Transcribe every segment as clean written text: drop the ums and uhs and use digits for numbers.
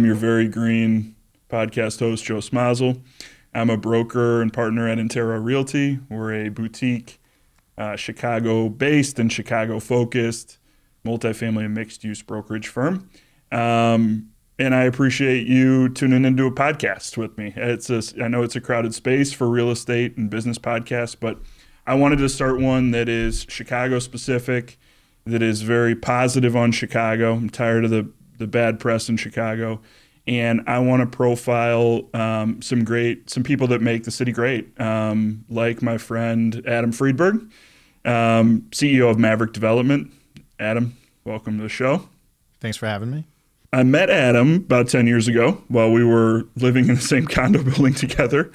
am your very green podcast host, Joe Smazel. I'm a broker and partner at Intero Realty. We're a boutique, Chicago-based and Chicago-focused multifamily and mixed-use brokerage firm. And I appreciate you tuning into a podcast with me. I know it's a crowded space for real estate and business podcasts, but I wanted to start one that is Chicago-specific, that is very positive on Chicago. I'm tired of the bad press in Chicago. And I want to profile some people that make the city great, like my friend Adam Friedberg, CEO of Maverick Development. Adam, welcome to the show. Thanks for having me. I met Adam about 10 years ago while we were living in the same condo building together,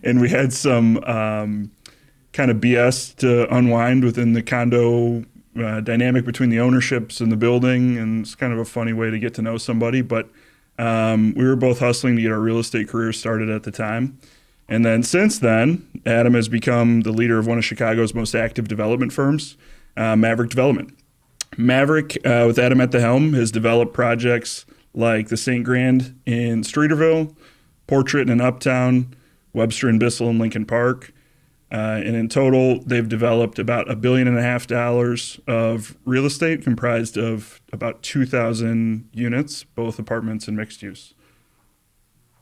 and we had some kind of BS to unwind within the condo dynamic between the ownerships and the building, and it's kind of a funny way to get to know somebody, but we were both hustling to get our real estate careers started at the time. And then since then, Adam has become the leader of one of Chicago's most active development firms, Maverick Development. Maverick, with Adam at the helm, has developed projects like the St. Grand in Streeterville, Portrait in Uptown, Webster and Bissell in Lincoln Park. And in total, they've developed about $1.5 billion of real estate comprised of about 2,000 units, both apartments and mixed use.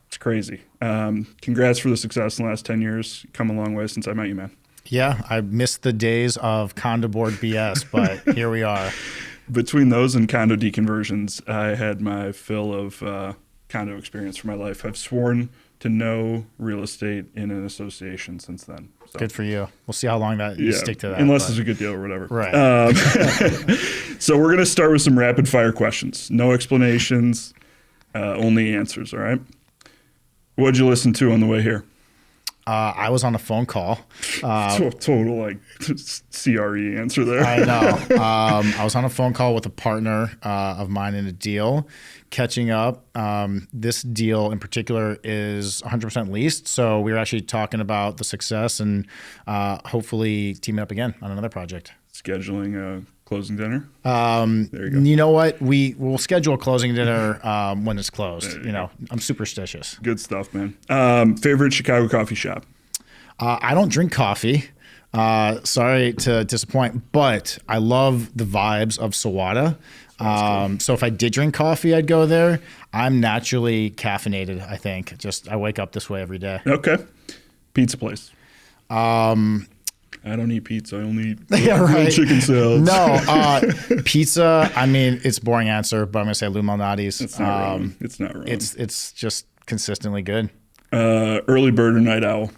It's crazy. Congrats for the success in the last 10 years. Come a long way since I met you, man. Yeah, I missed the days of condo board BS, but here we are. Between those and condo deconversions, I had my fill of condo experience for my life. I've sworn to no real estate in an association since then. So. Good for you. We'll see how long you stick to that. Unless it's a good deal or whatever. Right. So we're going to start with some rapid fire questions. No explanations, only answers, all right? What'd you listen to on the way here? I was on a phone call. Total like CRE answer there. I know. I was on a phone call with a partner of mine in a deal, catching up. This deal in particular is 100% leased, so we were actually talking about the success and hopefully teaming up again on another project. Scheduling a closing dinner. There you go. You know what? We'll schedule a closing dinner when it's closed. I'm superstitious. Good stuff, man. Favorite Chicago coffee shop? I don't drink coffee. Sorry to disappoint, but I love the vibes of Sawada. Cool. So if I did drink coffee, I'd go there. I'm naturally caffeinated, I think. I wake up this way every day. Okay. Pizza place. I don't eat pizza. I only eat right. chicken salads. No, pizza. I mean, it's a boring answer, but I'm gonna say Lou Malnati's. It's not wrong. It's not wrong. It's just consistently good. Early bird or night owl?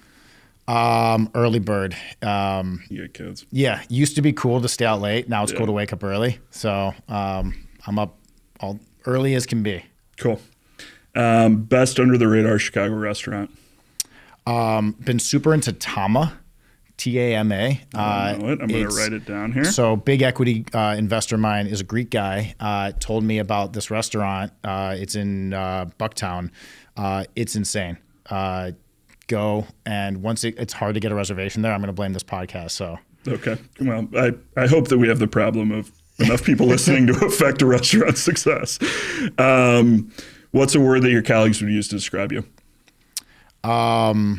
Early bird. You get kids. Yeah, used to be cool to stay out late. Now it's cool to wake up early. So I'm up all early as can be. Cool. Best under the radar Chicago restaurant? Been super into Tama. T-A-M-A. I'm going to write it down here. So big equity investor of mine is a Greek guy, told me about this restaurant. It's in Bucktown. It's insane. Go, and once it's hard to get a reservation there, I'm going to blame this podcast. So okay. Well, I hope that we have the problem of enough people listening to affect a restaurant's success. What's a word that your colleagues would use to describe you? I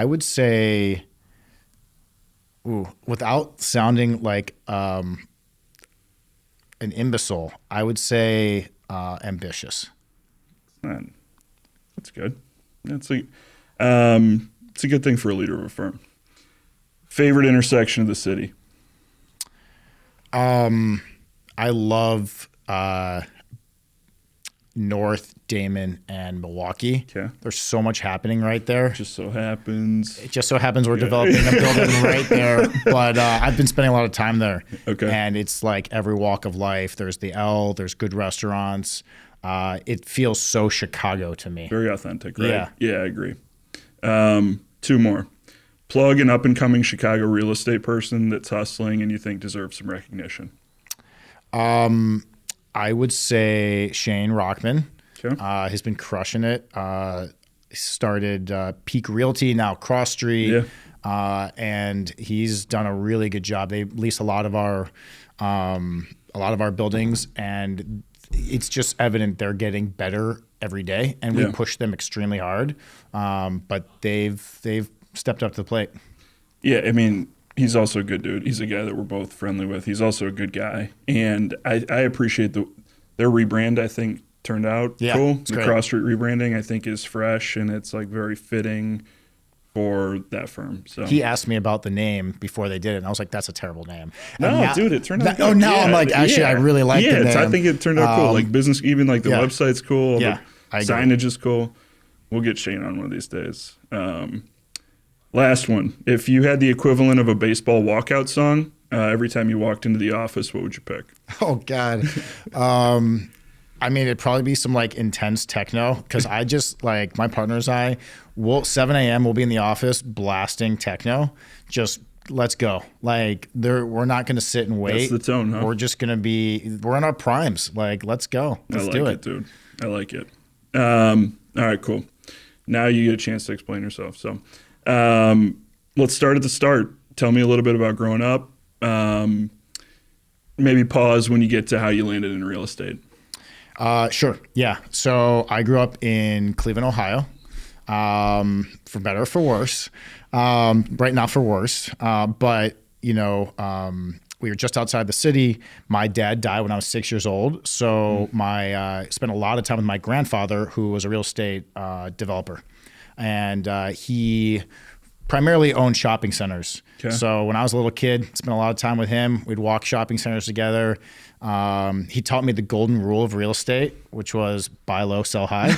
would say... without sounding like an imbecile, I would say ambitious. That's good. It's a good thing for a leader of a firm. Favorite intersection of the city? I love North, Damon, and Milwaukee. Okay. There's so much happening right there. It just so happens we're developing a building right there. But I've been spending a lot of time there. Okay. And it's like every walk of life. There's the L, there's good restaurants. It feels so Chicago to me. Very authentic, right? Yeah. Yeah, I agree. Two more. Plug an up-and-coming Chicago real estate person that's hustling and you think deserves some recognition. I would say Shane Rockman. Okay. He's been crushing it. Started Peak Realty, now Cross Street. Yeah. And he's done a really good job. They lease a lot of our buildings, and it's just evident they're getting better every day, and we push them extremely hard. But they've stepped up to the plate. Yeah, I mean, he's also a good dude. He's a guy that we're both friendly with. He's also a good guy, and I appreciate their rebrand. I think turned out cool. The great. Cross Street rebranding, I think, is fresh, and it's like very fitting for that firm. So he asked me about the name before they did it, and I was like, "That's a terrible name." No, dude, it turned out. I'm like, actually, I really like the name. I think it turned out cool. Like business, even like the website's cool. Yeah, the signage is cool. We'll get Shane on one of these days. Last one. If you had the equivalent of a baseball walkout song every time you walked into the office, what would you pick? Oh God. I mean, it'd probably be some like intense techno, because I just like my partners and I, 7 a.m. we'll be in the office blasting techno. Just let's go. Like we're not going to sit and wait. That's the tone, huh? We're just going to we're in our primes. Like, let's go. Let's do it, dude. I like it. All right, cool. Now you get a chance to explain yourself. So let's start at the start. Tell me a little bit about growing up. Maybe pause when you get to how you landed in real estate. Sure. Yeah. So I grew up in Cleveland, Ohio, for better or for worse. Right now for worse. But we were just outside the city. My dad died when I was 6 years old. So spent a lot of time with my grandfather, who was a real estate developer. And he primarily owned shopping centers. Okay. So when I was a little kid, spent a lot of time with him. We'd walk shopping centers together. He taught me the golden rule of real estate, which was buy low, sell high.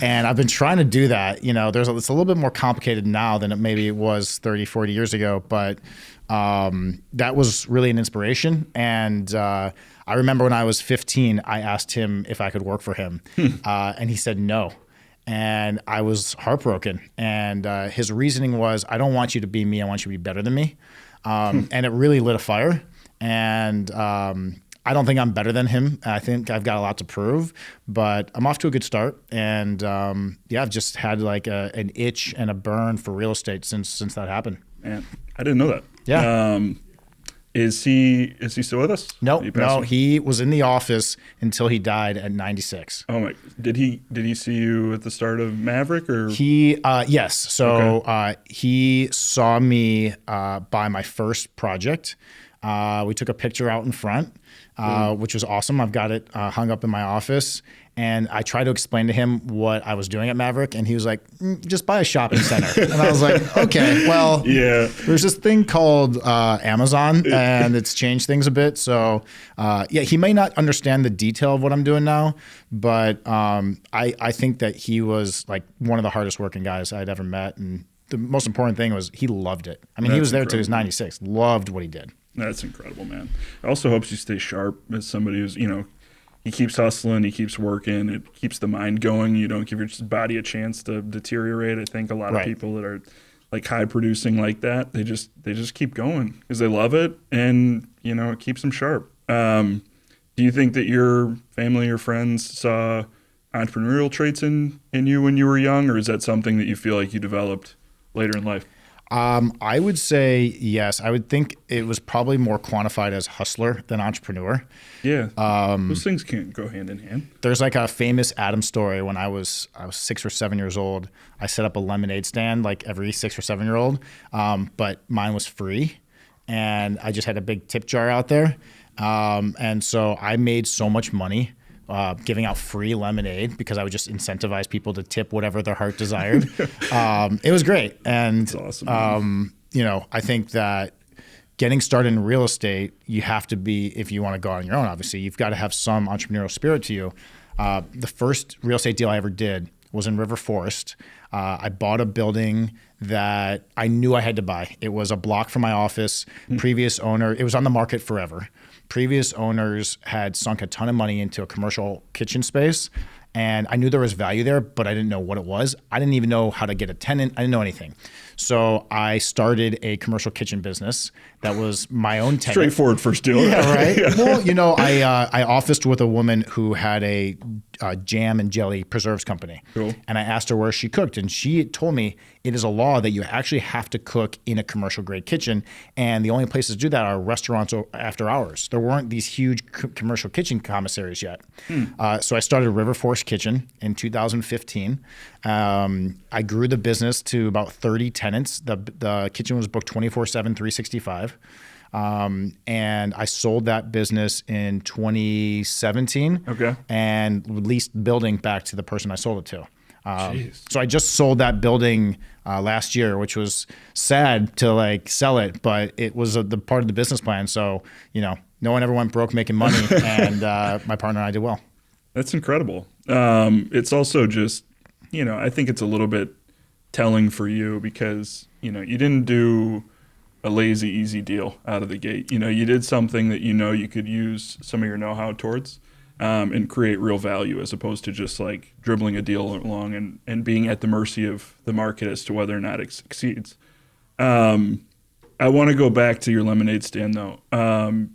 And I've been trying to do that. It's a little bit more complicated now than it maybe was 30, 40 years ago. But that was really an inspiration. And I remember when I was 15, I asked him if I could work for him. And he said no. And I was heartbroken. And his reasoning was, I don't want you to be me. I want you to be better than me. And it really lit a fire. And I don't think I'm better than him. I think I've got a lot to prove, but I'm off to a good start. And I've just had like an itch and a burn for real estate since that happened. Man, I didn't know that. Yeah. Is he still with us? No, he was in the office until he died at 96. Oh my! Did he see you at the start of Maverick or? Yes. So he saw me buy my first project. We took a picture out in front, which was awesome. I've got it hung up in my office. And I tried to explain to him what I was doing at Maverick, and he was like, just buy a shopping center. And I was like, okay, well, there's this thing called Amazon, and it's changed things a bit. So he may not understand the detail of what I'm doing now, but I think that he was like one of the hardest working guys I'd ever met. And the most important thing was he loved it. I mean, he was there till he was 96, loved what he did. That's incredible, man. It also helps you stay sharp as somebody who's, he keeps hustling, he keeps working, it keeps the mind going. You don't give your body a chance to deteriorate. I think a lot of people that are like high producing like that, they just keep going because they love it, and it keeps them sharp. Do you think that your family or friends saw entrepreneurial traits in you when you were young, or is that something that you feel like you developed later in life? I would say yes. I would think it was probably more quantified as hustler than entrepreneur. Yeah. Those things can't go hand in hand. There's like a famous Adam story. When I was 6 or 7 years old, I set up a lemonade stand like every 6 or 7 year old. But mine was free, and I just had a big tip jar out there. And so I made so much money giving out free lemonade because I would just incentivize people to tip whatever their heart desired. It was great. And, that's awesome, I think that getting started in real estate, you have to be, if you want to go on your own, obviously, you've got to have some entrepreneurial spirit to you. The first real estate deal I ever did was in River Forest. I bought a building that I knew I had to buy. It was a block from my office. Previous owner, it was on the market forever. Previous owners had sunk a ton of money into a commercial kitchen space, and I knew there was value there, but I didn't know what it was. I didn't even know how to get a tenant. I didn't know anything. So I started a commercial kitchen business that was my own tenant. Straightforward first deal. Yeah, right. Yeah. Well, I officed with a woman who had a jam and jelly preserves company. Cool. And I asked her where she cooked, and she told me it is a law that you actually have to cook in a commercial grade kitchen, and the only places to do that are restaurants after hours. There weren't these huge commercial kitchen commissaries yet. So I started River Force Kitchen in 2015. I grew the business to about 30 tenants. The kitchen was booked 24/7, 365. And I sold that business in 2017. Okay. And leased the building back to the person I sold it to. So I just sold that building last year, which was sad to sell it, but it was the part of the business plan. So, no one ever went broke making money, and my partner and I did well. That's incredible. It's also just, I think it's a little bit telling for you because, you didn't do a lazy, easy deal out of the gate. You did something that you could use some of your know-how towards and create real value as opposed to just dribbling a deal along and being at the mercy of the market as to whether or not it succeeds. I want to go back to your lemonade stand though.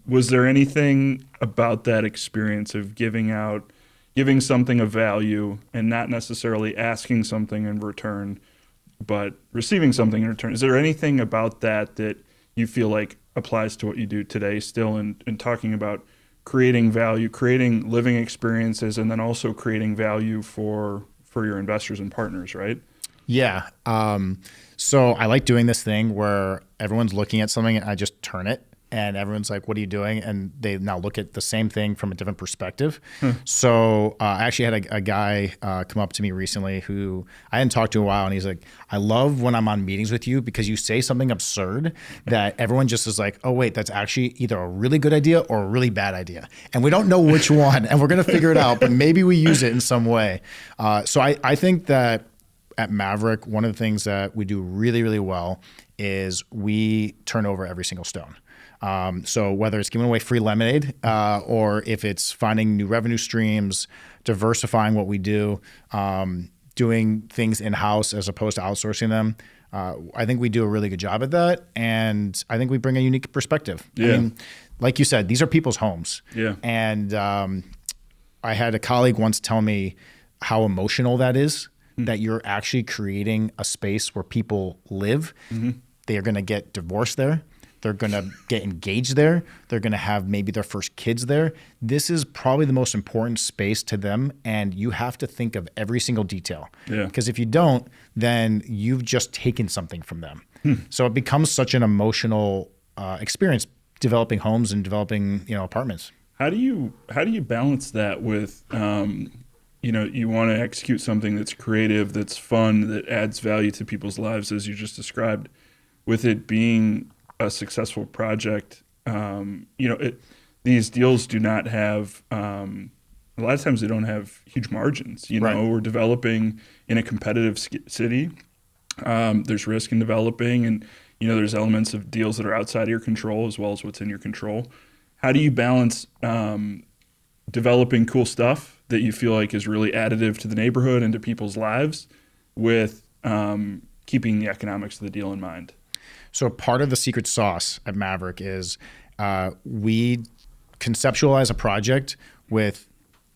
Was there anything about that experience of giving something of value and not necessarily asking something in return, but receiving something in return? Is there anything about that you feel like applies to what you do today still in talking about creating value, creating living experiences, and then also creating value for your investors and partners, right? Yeah. So I like doing this thing where everyone's looking at something and I just turn it. And everyone's like, what are you doing? And they now look at the same thing from a different perspective. So I actually had a guy come up to me recently who I hadn't talked to in a while. And he's like, I love when I'm on meetings with you because you say something absurd that everyone just is like, oh, wait, that's actually either a really good idea or a really bad idea. And we don't know which one. And we're going to figure it out. But maybe we use it in some way. So I think that at Maverick, one of the things that we do really, really well is we turn over every single stone. So whether it's giving away free lemonade or if it's finding new revenue streams, diversifying what we do, doing things in-house as opposed to outsourcing them, I think we do a really good job at that. And I think we bring a unique perspective. Yeah. I mean, like you said, these are people's homes. Yeah. And I had a colleague once tell me how emotional that is, that you're actually creating a space where people live. They are going to get divorced there. They're going to get engaged there. They're going to have maybe their first kids there. This is probably the most important space to them, and you have to think of every single detail. Yeah. Because if you don't, then you've just taken something from them. So it becomes such an emotional experience developing homes and developing apartments. How do you balance that with you want to execute something that's creative, that's fun, that adds value to people's lives, as you just described, with it being a successful project? These deals do not have, a lot of times they don't have huge margins. Right. We're developing in a competitive city. There's risk in developing, and there's elements of deals that are outside of your control as well as what's in your control. How do you balance developing cool stuff that you feel like is really additive to the neighborhood and to people's lives with keeping the economics of the deal in mind? So part of the secret sauce at Maverick is we conceptualize a project with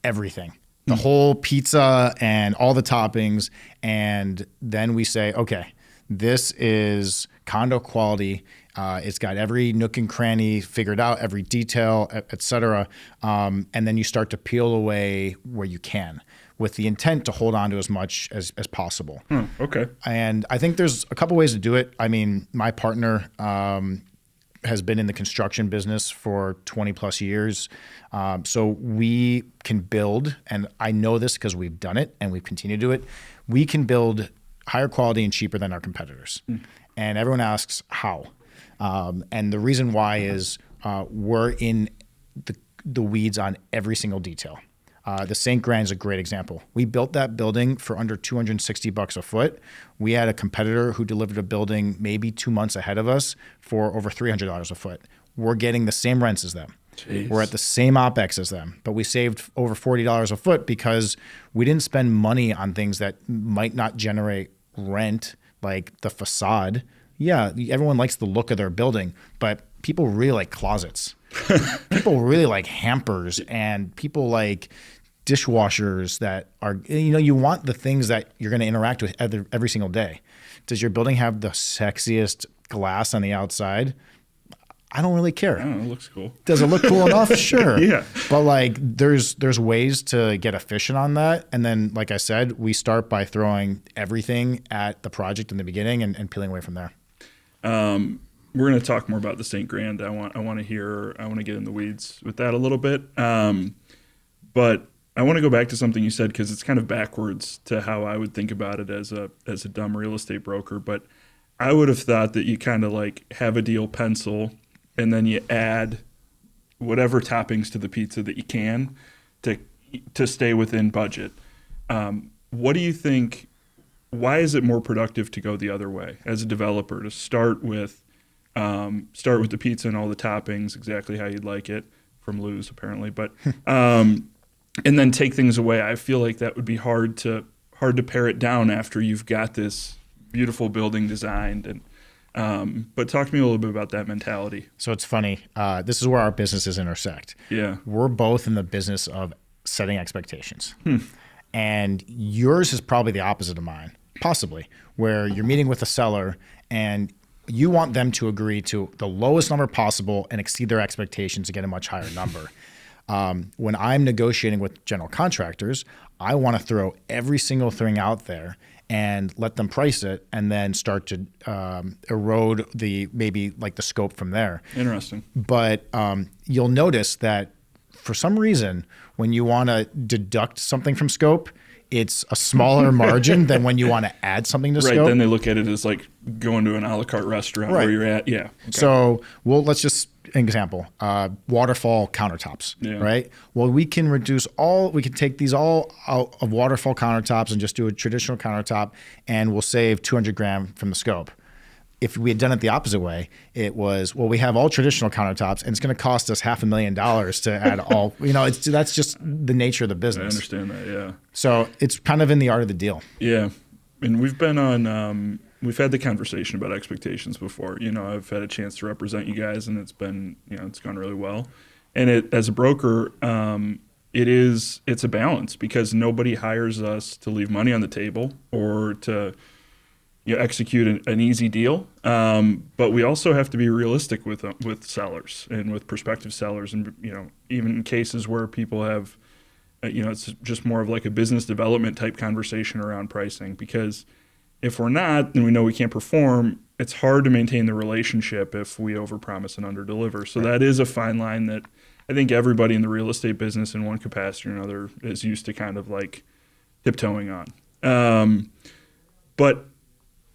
everything, the whole pizza and all the toppings. And then we say, okay, this is condo quality. It's got every nook and cranny figured out, every detail, et cetera. And then you start to peel away where you can, with the intent to hold on to as much as possible. Okay. And I think there's a couple ways to do it. I mean, my partner has been in the construction business for 20 plus years. So we can build, and I know this because we've done it and we've continued to do it. We can build higher quality and cheaper than our competitors. And everyone asks how. And the reason why is we're in the weeds on every single detail. The St. Grand is a great example. We built that building for under $260 a foot. We had a competitor who delivered a building maybe 2 months ahead of us for over $300 a foot. We're getting the same rents as them. Jeez. We're at the same OpEx as them, but we saved over $40 a foot because we didn't spend money on things that might not generate rent, like the facade. Yeah, everyone likes the look of their building, but people really like closets. People really like hampers, and people like dishwashers that are, you want the things that you're going to interact with every single day. Does your building have the sexiest glass on the outside? I don't really care. I don't know, it looks cool. Does it look cool enough? Sure. Yeah. But like there's ways to get efficient on that. And then, like I said, we start by throwing everything at the project in the beginning and peeling away from there. We're going to talk more about the St. Grand. I want to get in the weeds with that a little bit. But I want to go back to something you said, because it's kind of backwards to how I would think about it as a dumb real estate broker. But I would have thought that you kind of like have a deal pencil, and then you add whatever toppings to the pizza that you can to stay within budget. What do you think? Why is it more productive to go the other way as a developer, to start with the pizza and all the toppings exactly how you'd like it from Lou's apparently, but and then take things away? I feel like that would be hard to pare it down after you've got this beautiful building designed. And but talk to me a little bit about that mentality. So it's funny. This is where our businesses intersect. Yeah, we're both in the business of setting expectations. And yours is probably the opposite of mine, possibly, where you're meeting with a seller and you want them to agree to the lowest number possible and exceed their expectations to get a much higher number. When I'm negotiating with general contractors, I want to throw every single thing out there and let them price it, and then start to erode maybe the scope from there. Interesting. But you'll notice that for some reason, when you want to deduct something from scope, it's a smaller margin than when you want to add something to scope. Right, then they look at it as like going to an a la carte restaurant where you're at. Yeah. Okay. So, let's just, an example, waterfall countertops, right? Well, we can take these all out of waterfall countertops and just do a traditional countertop, and we'll save 200 grand from the scope. If we had done it the opposite way, it was, we have all traditional countertops and it's going to cost us $500,000 to add all, that's just the nature of the business. I understand that. Yeah. So it's kind of in the art of the deal. Yeah. And we've been on, we've had the conversation about expectations before. I've had a chance to represent you guys, and it's been, it's gone really well. And as a broker, it's a balance, because nobody hires us to leave money on the table or to execute an easy deal, but we also have to be realistic with sellers and with prospective sellers, and even in cases where people have, it's just more of like a business development type conversation around pricing. Because if we're not, and we know we can't perform, it's hard to maintain the relationship if we overpromise and underdeliver. So that is a fine line that I think everybody in the real estate business in one capacity or another is used to kind of like tiptoeing on. But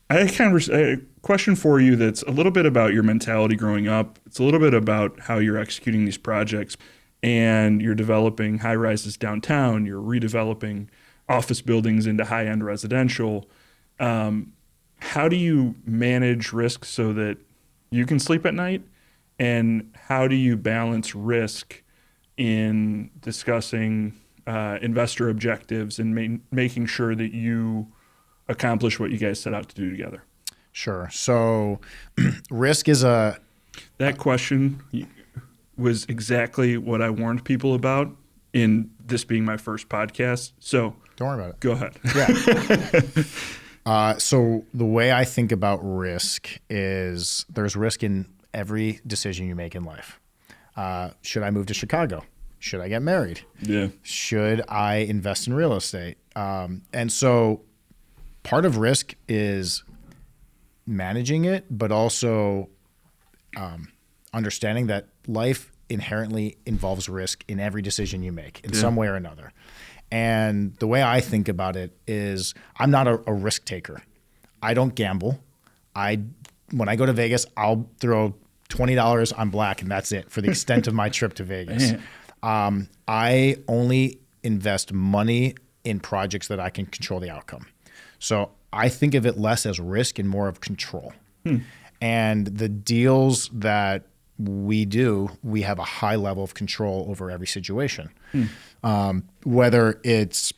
I have a question for you that's a little bit about your mentality growing up. It's a little bit about how you're executing these projects, and you're developing high rises downtown. You're redeveloping office buildings into high-end residential. How do you manage risk so that you can sleep at night? And how do you balance risk in discussing investor objectives and making sure that you accomplish what you guys set out to do together? Sure. So risk is that question was exactly what I warned people about in this being my first podcast. So don't worry about it. Go ahead. Yeah. So the way I think about risk is there's risk in every decision you make in life. Should I move to Chicago? Should I get married? Yeah. Should I invest in real estate? And so part of risk is managing it, but also understanding that life inherently involves risk in every decision you make in some way or another. And the way I think about it is I'm not a risk taker. I don't gamble. When I go to Vegas, I'll throw $20 on black, and that's it for the extent of my trip to Vegas. I only invest money in projects that I can control the outcome. So I think of it less as risk and more of control. And the deals that we do, we have a high level of control over every situation. Whether it's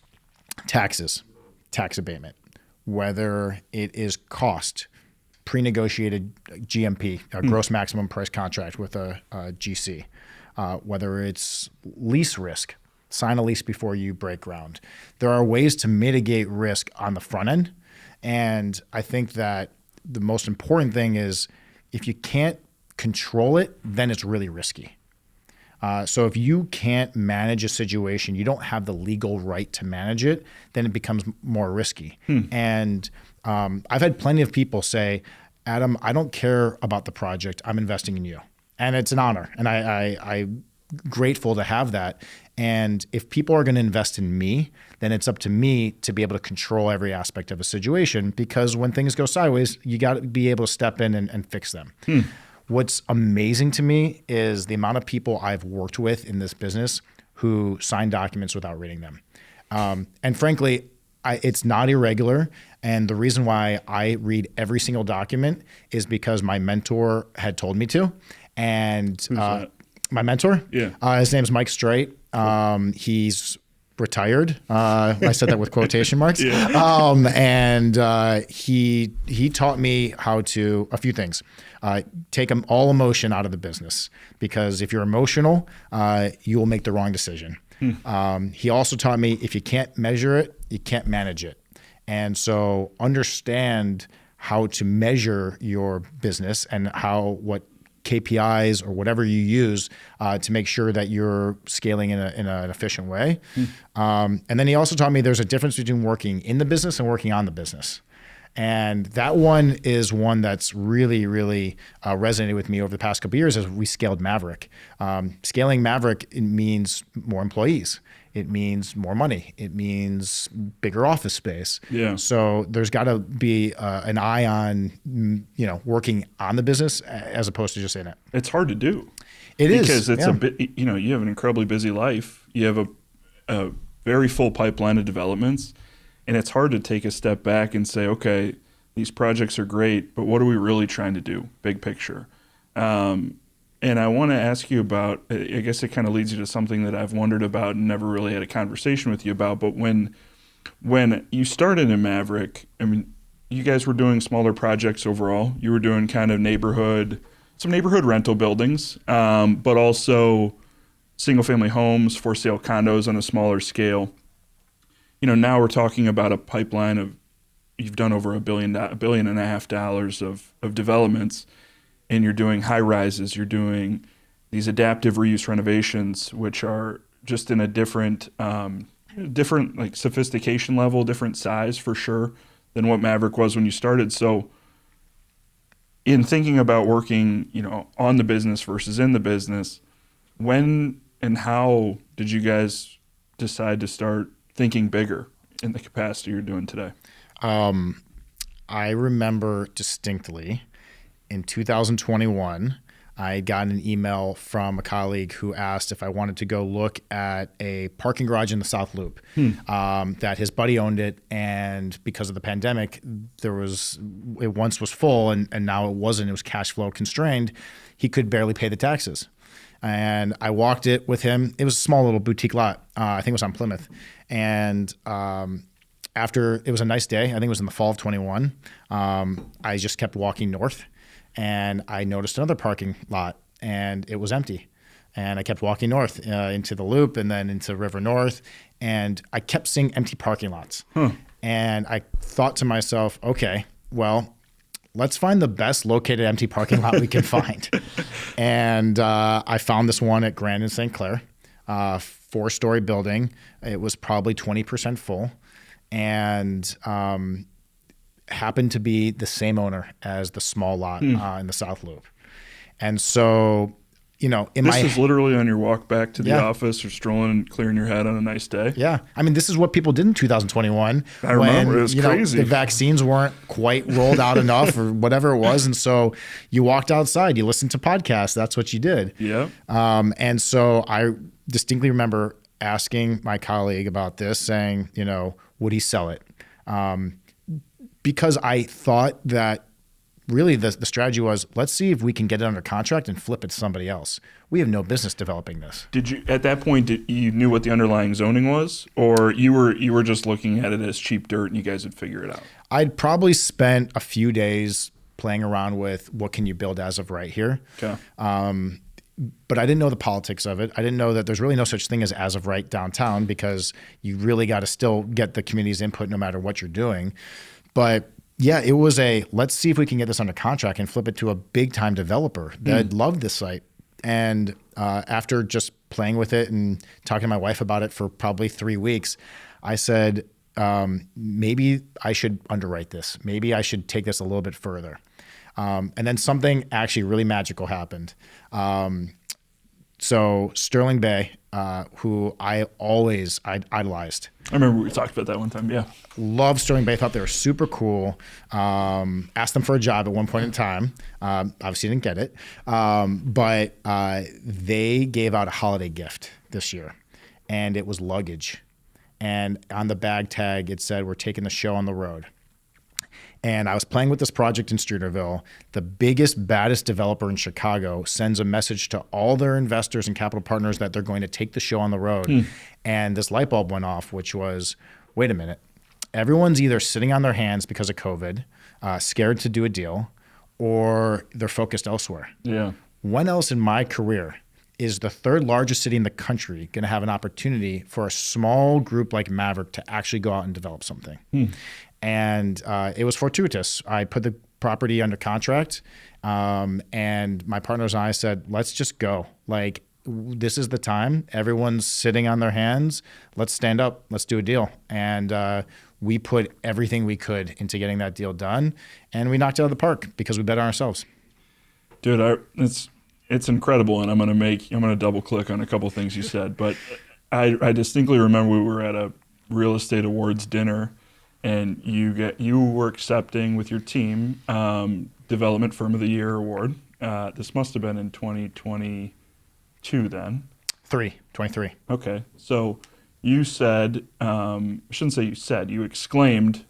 taxes, tax abatement, whether it is cost, pre-negotiated GMP, a gross maximum price contract with a GC, whether it's lease risk, sign a lease before you break ground. There are ways to mitigate risk on the front end. And I think that the most important thing is if you can't control it, then it's really risky. So if you can't manage a situation, you don't have the legal right to manage it, then it becomes more risky. And I've had plenty of people say, Adam, I don't care about the project. I'm investing in you. And it's an honor. And I'm grateful to have that. And if people are going to invest in me, then it's up to me to be able to control every aspect of a situation, because when things go sideways, you got to be able to step in and fix them. What's amazing to me is the amount of people I've worked with in this business who sign documents without reading them. And frankly, it's not irregular. And the reason why I read every single document is because my mentor had told me to. And my mentor, his name's Mike Straight. He's retired. I said that with quotation marks. And he taught me how to, a few things, take all emotion out of the business, because if you're emotional, you will make the wrong decision. He also taught me if you can't measure it, you can't manage it. And so understand how to measure your business and what KPIs or whatever you use to make sure that you're scaling in an efficient way. And then he also taught me there's a difference between working in the business and working on the business. And that one is one that's really, really resonated with me over the past couple of years as we scaled Maverick. Scaling Maverick, it means more employees. It means more money. It means bigger office space. So there's got to be an eye on, working on the business as opposed to just in it. It's hard to do. It is because it's a bit. You have an incredibly busy life. You have a very full pipeline of developments, and it's hard to take a step back and say, okay, these projects are great, but what are we really trying to do? Big picture. And I want to ask you about, I guess it kind of leads you to something that I've wondered about and never really had a conversation with you about, but when you started in Maverick, I mean, you guys were doing smaller projects overall. You were doing kind of some neighborhood rental buildings, but also single-family homes, for-sale condos on a smaller scale. Now we're talking about a pipeline of, you've done over $1.5 billion of developments. And you're doing high rises, you're doing these adaptive reuse renovations, which are just in a different like sophistication level, different size for sure than what Maverick was when you started. So in thinking about working, on the business versus in the business, when and how did you guys decide to start thinking bigger in the capacity you're doing today? I remember distinctly in 2021, I got an email from a colleague who asked if I wanted to go look at a parking garage in the South Loop, that his buddy owned it. And because of the pandemic, it once was full and now it wasn't. It was cash flow constrained. He could barely pay the taxes. And I walked it with him. It was a small little boutique lot. I think it was on Plymouth. And after, it was a nice day. I think it was in the fall of 21. I just kept walking north. And I noticed another parking lot, and it was empty. And I kept walking north into the loop and then into River North, and I kept seeing empty parking lots. And I thought to myself, okay, well, let's find the best located empty parking lot we can find. And I found this one at Grand and St. Clair, 4-story building. It was probably 20% full, and happened to be the same owner as the small lot in the South Loop. And so, this is literally on your walk back to the office or strolling and clearing your head on a nice day. Yeah. I mean, this is what people did in 2021. I remember, it was crazy. The vaccines weren't quite rolled out enough or whatever it was. And so you walked outside, you listened to podcasts. That's what you did. Yeah. And so I distinctly remember asking my colleague about this, saying, would he sell it? Because I thought that really the strategy was, let's see if we can get it under contract and flip it to somebody else. We have no business developing this. Did you at that point? You knew what the underlying zoning was, or you were just looking at it as cheap dirt and you guys would figure it out? I'd probably spent a few days playing around with what can you build as of right here. Okay. But I didn't know the politics of it. I didn't know that there's really no such thing as of right downtown, because you really got to still get the community's input no matter what you're doing. But yeah, it was let's see if we can get this under contract and flip it to a big time developer that loved this site. And after just playing with it and talking to my wife about it for probably 3 weeks, I said, maybe I should underwrite this. Maybe I should take this a little bit further. And then something actually really magical happened. So Sterling Bay, who I always idolized. I remember we talked about that one time. Yeah. Loved Sterling Bay. Thought they were super cool. Asked them for a job at one point in time. Obviously didn't get it. But they gave out a holiday gift this year, and it was luggage. And on the bag tag, it said, "We're taking the show on the road." And I was playing with this project in Streeterville. The biggest, baddest developer in Chicago sends a message to all their investors and capital partners that they're going to take the show on the road. And this light bulb went off, which was, wait a minute. Everyone's either sitting on their hands because of COVID, scared to do a deal, or they're focused elsewhere. Yeah. When else in my career is the third largest city in the country going to have an opportunity for a small group like Maverick to actually go out and develop something? And it was fortuitous. I put the property under contract, and my partners and I said, let's just go. Like, this is the time. Everyone's sitting on their hands. Let's stand up. Let's do a deal. And we put everything we could into getting that deal done, and we knocked it out of the park because we bet on ourselves. Dude, it's incredible, and I'm gonna double click on a couple things you said, but I distinctly remember we were at a real estate awards dinner, and you were accepting with your team Development Firm of the Year award. This must have been in 2022 then. 23. Okay, so you said, I shouldn't say you said, you exclaimed,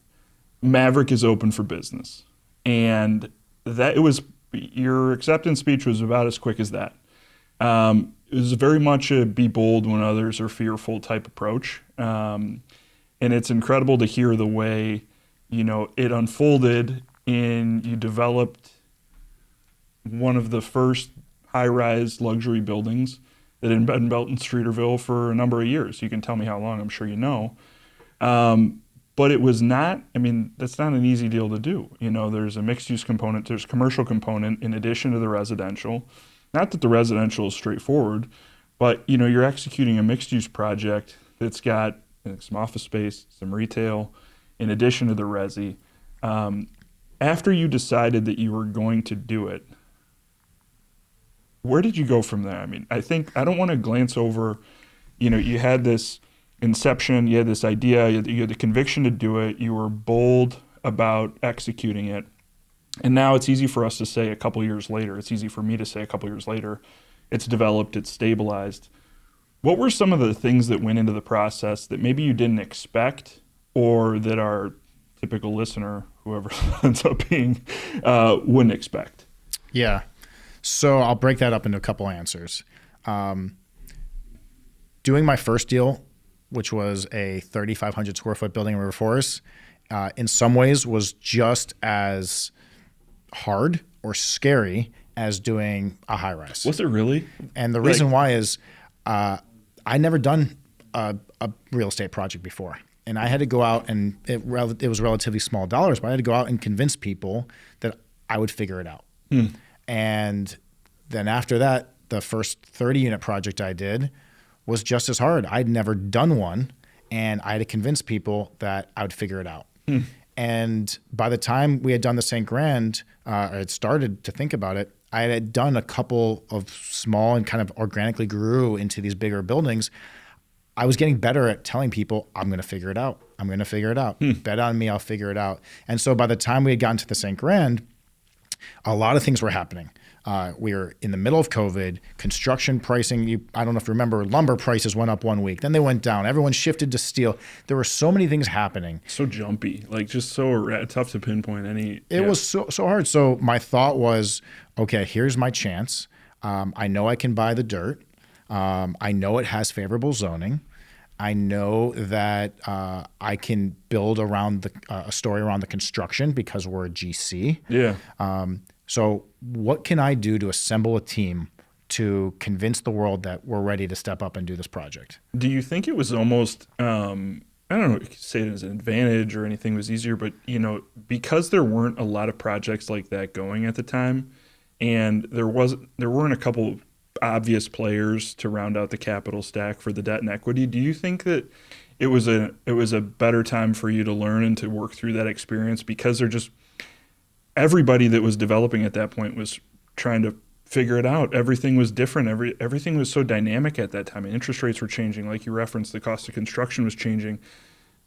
Maverick is open for business, and that it was. Your acceptance speech was about as quick as that. It was very much a be bold when others are fearful type approach. And it's incredible to hear the way, it unfolded and you developed one of the first high-rise luxury buildings that had been built in Streeterville for a number of years. You can tell me how long, I'm sure you know. But it was not, that's not an easy deal to do. There's a mixed use component, there's a commercial component in addition to the residential. Not that the residential is straightforward, but you're executing a mixed use project that's got some office space, some retail, in addition to the resi. After you decided that you were going to do it, where did you go from there? I don't want to glance over, you had this inception, you had this idea, you had the conviction to do it, you were bold about executing it, and now it's easy for us to say a couple years later, it's easy for me to say a couple years later, it's developed, it's stabilized. What were some of the things that went into the process that maybe you didn't expect, or that our typical listener, whoever ends up being, wouldn't expect? Yeah, so I'll break that up into a couple answers. Doing my first deal, which was a 3,500 square foot building in River Forest, in some ways was just as hard or scary as doing a high rise. Was it really? And the reason why is I never done a real estate project before. And I had to go out, and it was relatively small dollars, but I had to go out and convince people that I would figure it out. And then after that, the first 30 unit project I did was just as hard. I'd never done one, and I had to convince people that I would figure it out. And by the time we had done the St. Grand, or had started to think about it, I had done a couple of small and kind of organically grew into these bigger buildings. I was getting better at telling people, I'm going to figure it out. I'm going to figure it out. Bet on me, I'll figure it out. And so by the time we had gotten to the St. Grand, a lot of things were happening. We were in the middle of COVID. Construction pricing, I don't know if you remember, lumber prices went up 1 week, then they went down. Everyone shifted to steel. There were so many things happening. So jumpy, like just so tough to pinpoint any. It was so hard. So my thought was, okay, here's my chance. I know I can buy the dirt. I know it has favorable zoning. I know that I can build around a story around the construction because we're a GC. Yeah. So what can I do to assemble a team to convince the world that we're ready to step up and do this project? Do you think it was almost, I don't know if you could say it as an advantage or anything was easier, but, because there weren't a lot of projects like that going at the time, and there weren't a couple obvious players to round out the capital stack for the debt and equity, do you think that it was a better time for you to learn and to work through that experience because everybody that was developing at that point was trying to figure it out. Everything was different. Everything was so dynamic at that time. And interest rates were changing. Like you referenced, the cost of construction was changing.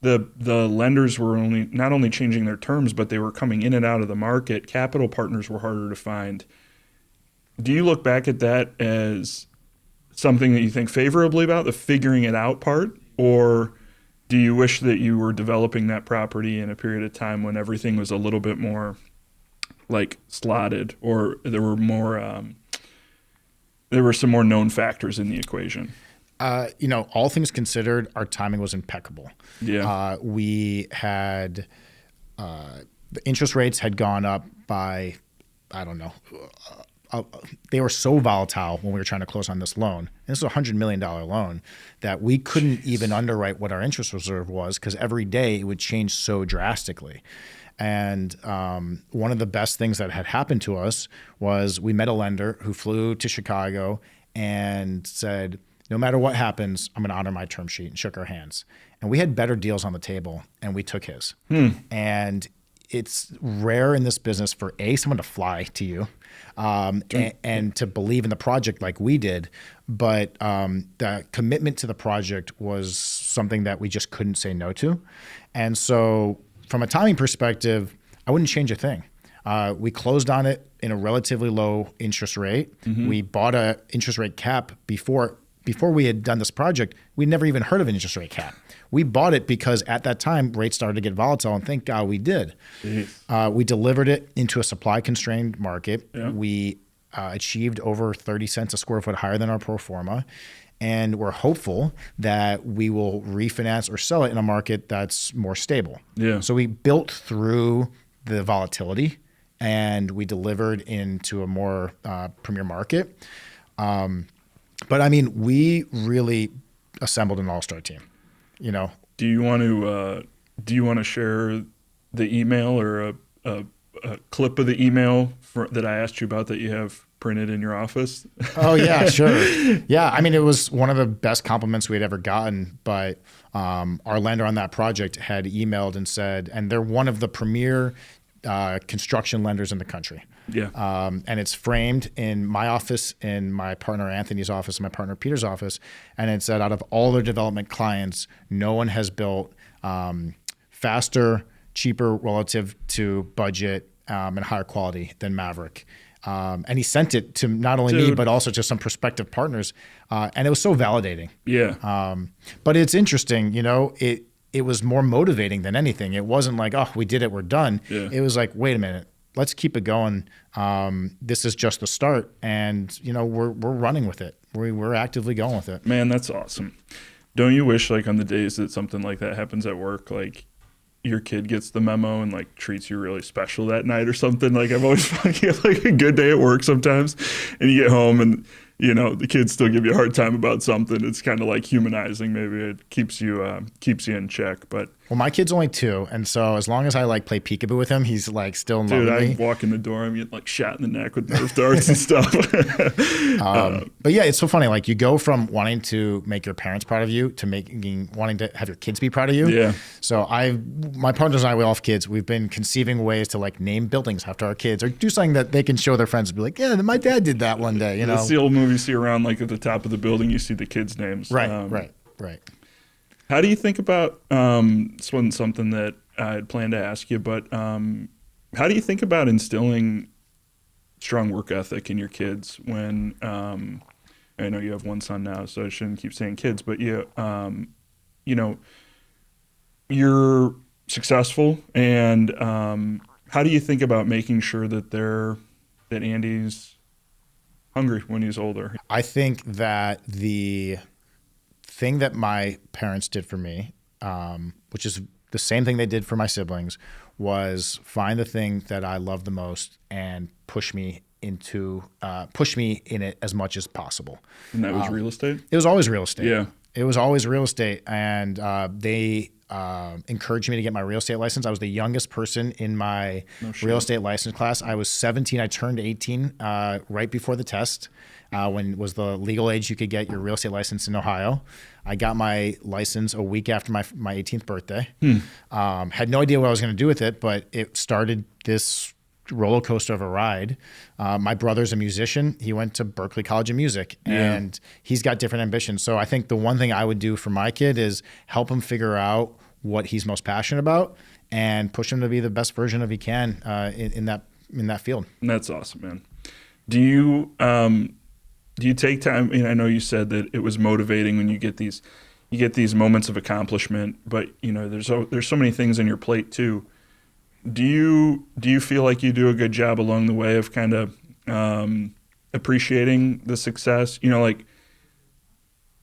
The lenders were not only changing their terms, but they were coming in and out of the market. Capital partners were harder to find. Do you look back at that as something that you think favorably about, the figuring it out part? Or do you wish that you were developing that property in a period of time when everything was a little bit more like slotted, or there were some more known factors in the equation? All things considered, our timing was impeccable. Yeah. We had the interest rates had gone up by, I don't know, they were so volatile when we were trying to close on this loan. And this was a $100 million loan that we couldn't even underwrite what our interest reserve was because every day it would change so drastically. And one of the best things that had happened to us was we met a lender who flew to Chicago and said, no matter what happens, I'm going to honor my term sheet, and shook our hands. And we had better deals on the table, and we took his. And it's rare in this business for someone to fly to you and to believe in the project like we did. But the commitment to the project was something that we just couldn't say no to. And so from a timing perspective, I wouldn't change a thing. We closed on it in a relatively low interest rate. Mm-hmm. We bought an interest rate cap before we had done this project. We'd never even heard of an interest rate cap. We bought it because at that time rates started to get volatile, and thank God we did. We delivered it into a supply-constrained market. Yeah. We achieved over 30 cents a square foot higher than our pro forma. And we're hopeful that we will refinance or sell it in a market that's more stable. Yeah. So we built through the volatility and we delivered into a more premier market. But I mean, we really assembled an all-star team. Do you want to share the email or a clip of the email that I asked you about that you have printed in your office? Oh yeah, sure. Yeah, I mean, it was one of the best compliments we had ever gotten, but our lender on that project had emailed and said, and they're one of the premier construction lenders in the country. Yeah. And it's framed in my office, in my partner Anthony's office, and my partner Peter's office. And it said, out of all their development clients, no one has built faster, cheaper relative to budget, and higher quality than Maverick. And he sent it to not only me, but also to some prospective partners. And it was so validating. Yeah. But it's interesting, it was more motivating than anything. It wasn't like, oh, we did it, we're done. Yeah. It was like, wait a minute, let's keep it going. This is just the start. And, we're running with it. We're actively going with it. Man, that's awesome. Don't you wish, like, on the days that something like that happens at work, like, your kid gets the memo and like treats you really special that night or something? Like, I've always found you have like a good day at work sometimes, and you get home and the kids still give you a hard time about something. It's kind of like humanizing. Maybe it keeps you in check. But well, my kid's only 2, and so as long as I like play peekaboo with him, he's like still in love with me. I walk in the door, I'm getting like shot in the neck with Nerf darts and stuff. But yeah, it's so funny. Like, you go from wanting to make your parents proud of you to wanting to have your kids be proud of you. Yeah. So my partners and I, we all have kids. We've been conceiving ways to like name buildings after our kids, or do something that they can show their friends and be like, yeah, my dad did that one day. It's the old movie you see around, like at the top of the building, you see the kids' names. Right. How do you think about, this wasn't something that I had planned to ask you, but how do you think about instilling strong work ethic in your kids when, I know you have one son now, so I shouldn't keep saying kids, but you know, you're successful, and how do you think about making sure that that Andy's hungry when he's older? I think that the thing that my parents did for me, which is the same thing they did for my siblings, was find the thing that I love the most and push me in it as much as possible. And that was real estate? It was always real estate. Yeah. It was always real estate. And they encouraged me to get my real estate license. I was the youngest person in my real estate license class. I was 17. I turned 18 right before the test, when was the legal age you could get your real estate license in Ohio. I got my license a week after my 18th birthday. Had no idea what I was going to do with it, but it started this roller coaster of a ride. My brother's a musician. He went to Berklee College of Music, and he's got different ambitions. So I think the one thing I would do for my kid is help him figure out what he's most passionate about and push him to be the best version of he can in that field. And that's awesome, man. Do you take time? I know you said that it was motivating when you get these moments of accomplishment, but there's so many things on your plate too. Do you feel like you do a good job along the way of kind of appreciating the success? Like,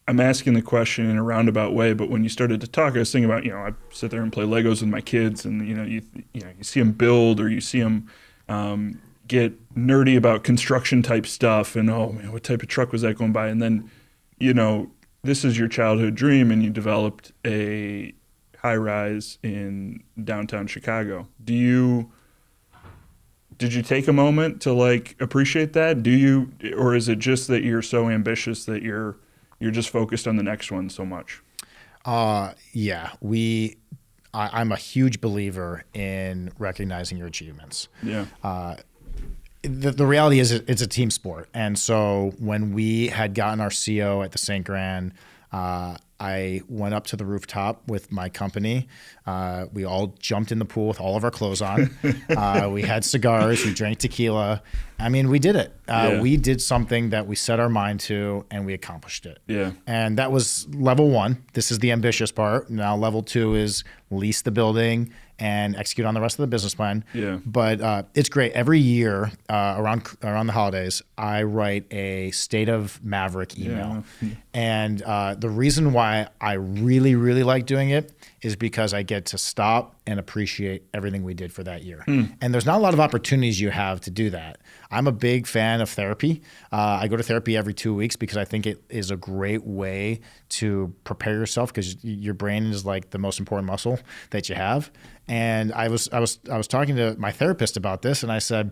I'm asking the question in a roundabout way, but when you started to talk, I was thinking about, I sit there and play Legos with my kids, and you see them build, or you see them get nerdy about construction type stuff, and oh man, what type of truck was that going by? And then, this is your childhood dream, and you developed a high rise in downtown Chicago. Did you take a moment to like appreciate that? Or is it just that you're so ambitious that you're just focused on the next one so much? Yeah, I'm a huge believer in recognizing your achievements. Yeah. The reality is it's a team sport. And so when we had gotten our CO at the St. Grand, I went up to the rooftop with my company. We all jumped in the pool with all of our clothes on. We had cigars. We drank tequila. I mean, we did it. We did something that we set our mind to, and we accomplished it. Yeah. And that was level one. This is the ambitious part. Now, level two is lease the building and execute on the rest of the business plan. Yeah. But it's great. Every year around the holidays, I write a State of Maverick email. Yeah. And the reason why I really, really like doing it is because I get to stop and appreciate everything we did for that year. And there's not a lot of opportunities you have to do that. I'm a big fan of therapy. I go to therapy every 2 weeks because I think it is a great way to prepare yourself, because your brain is like the most important muscle that you have. And I was talking to my therapist about this, and I said,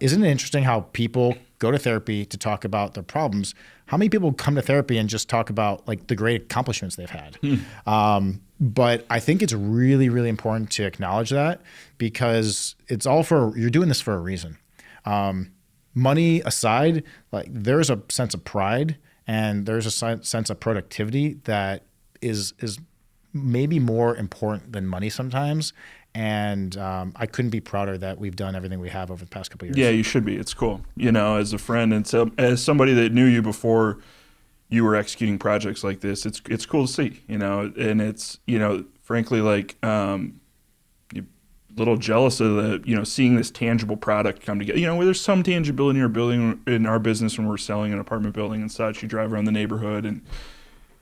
isn't it interesting how people go to therapy to talk about their problems? How many people come to therapy and just talk about like the great accomplishments they've had? But I think it's really, really important to acknowledge that, because you're doing this for a reason. Money aside, like there's a sense of pride and there's a sense of productivity that is maybe more important than money sometimes. And I couldn't be prouder that we've done everything we have over the past couple of years. Yeah, you should be. It's cool. As a friend and so as somebody that knew you before you were executing projects like this, it's cool to see, and it's, frankly, like a little jealous of the, seeing this tangible product come together. Where there's some tangibility in our business when we're selling an apartment building and such. You drive around the neighborhood and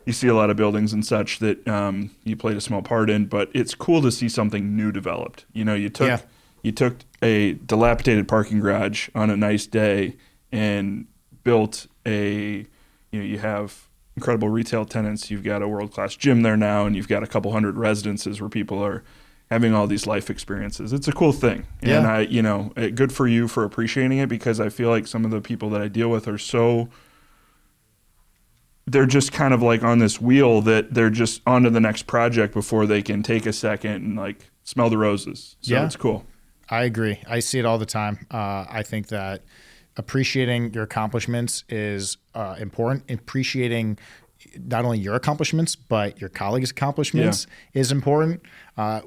you see a lot of buildings and such that you played a small part in, but it's cool to see something new developed. You took a dilapidated parking garage on a nice day and built you have incredible retail tenants. You've got a world-class gym there now, and you've got a couple hundred residences where people are having all these life experiences. It's a cool thing. Yeah. And good for you for appreciating it, because I feel like some of the people that I deal with are they're just kind of like on this wheel that they're just on to the next project before they can take a second and like smell the roses. So it's cool. I agree. I see it all the time. I think that appreciating your accomplishments is important. Appreciating not only your accomplishments, but your colleagues' accomplishments is important.